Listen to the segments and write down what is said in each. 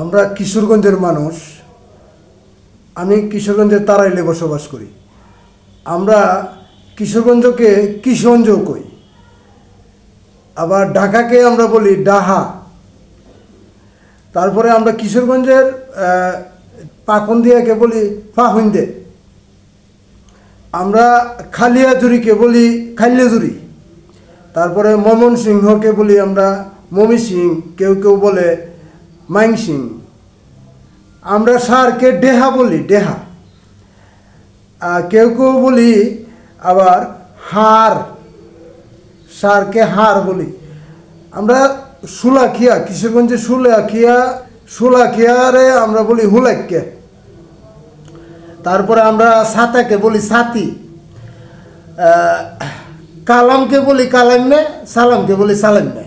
আমরা কিশোরগঞ্জের মানুষ। আমি কিশোরগঞ্জের তারাইলে বসবাস করি। আমরা কিশোরগঞ্জকে কিশোরগঞ্জ কই, আবার ঢাকাকে আমরা বলি ডাহা। তারপরে আমরা কিশোরগঞ্জের পাকুন্দিয়াকে বলি পাহুন্দে। আমরা খালিয়াজুরিকে বলি খালিয়াজুরি। তারপরে ময়মনসিংহকে বলি আমরা মমিসিং, কেউ কেউ বলে মাইংসিং। আমরা সারকে ডেহা বলি, ডেহা। কেউ কেউ বলি আবার হার, সারকে হার বলি। আমরা সুলাখিয়া, কিশোরগঞ্জে সুলাখিয়ারে আমরা বলি হুলাইকে। তারপরে আমরা সাতাকে বলি সাতি। কালামকে বলি কালামে, সালামকে বলি সালামে।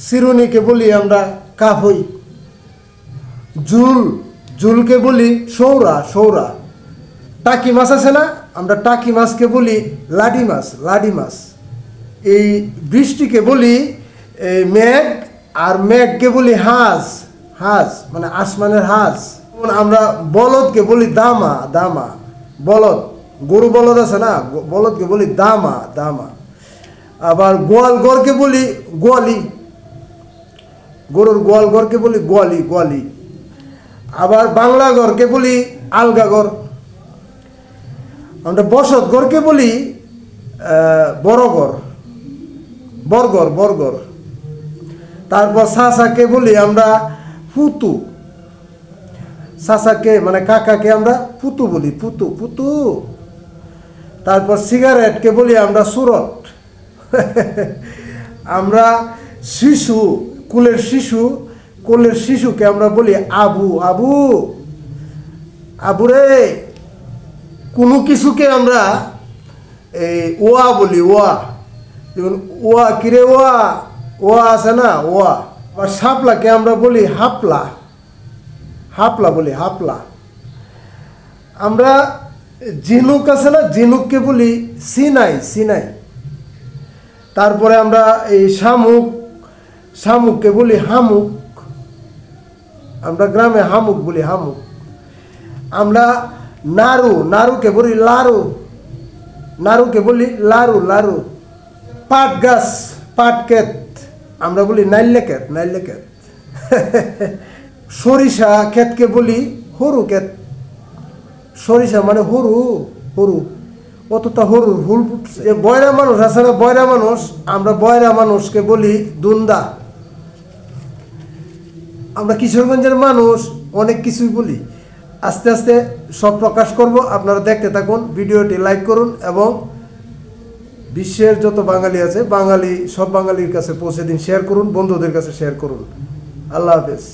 সিরুনিকে বলি আমরা কাফই। জুলকে বলি সৌরা, সৌরা। টাকি মাছ আছে না, আমরা টাকি মাছকে বলি লাডি মাছ, লাডি মাছ। এই বৃষ্টিকে বলি মেঘ, আর মেঘকে বলি হাঁস, হাঁস মানে আসমানের হাঁস। আমরা বলদকে বলি দামা, দামা। বলদ, গরু বলদ আছে না, বলদকে বলি দামা, দামা। আবার গোয়াল ঘরকে বলি গোয়ালি, গরুর গোয়াল ঘরকে বলি গোয়ালি, গোয়ালি। আবার বাংলা ঘরকে বলি আলগা ঘর। আমরা বসত ঘরকে বলি বড় ঘর, বরঘর, বরঘর। তারপর চাচাকে বলি আমরা পুতু, চাচাকে মানে কাকাকে আমরা পুতু বলি, পুতু, পুতু। তারপর সিগারেটকে বলি আমরা সুরট। আমরা শিশু, কুলের শিশু, কোলের শিশুকে আমরা বলি আবু, আবু, আবুরে। কোনো কিছুকে আমরা এই ওয়া বলি, ওয়া। যেমন ওয়া, কিরে ওয়া, ওয়া আছে না, ওয়া। আবার শাপলাকে আমরা বলি হাপলা, হাপলা বলি, হাপলা। আমরা ঝিনুক আছে না, ঝিনুককে বলি সিনাই, সিনাই। তারপরে আমরা এই শামুক, শামুককে বলি হামুক। আমরা গ্রামে হামুক বলি, হামুক। আমরা নাড়ু, নাড়ুকে বলি লাড়ু, নাড়ুকে বলি লাড়ু, লাড়ু। পাট গাছ, পাট ক্ষেত আমরা বলি নাইলে ক্ষেত, নাইলে ক্ষেত। সরিষা ক্ষেতকে বলি হরু ক্ষেত। সরিষা মানে হরু, হরু। অতটা হরু হুল ফুটছে। বয়রা মানুষ আছে না, বয়রা মানুষ, আমরা বয়রা মানুষকে বলি দুন্দা। আমরা কিশোরগঞ্জের মানুষ অনেক কিছুই বলি। আস্তে আস্তে সব প্রকাশ করব, আপনারা দেখতে থাকুন। ভিডিওটি লাইক করুন এবং বিশ্বের যত বাঙালি আছে, বাঙালি সব বাঙালির কাছে পৌঁছে দিন, শেয়ার করুন, বন্ধুদের কাছে শেয়ার করুন। আল্লাহ হাফেজ।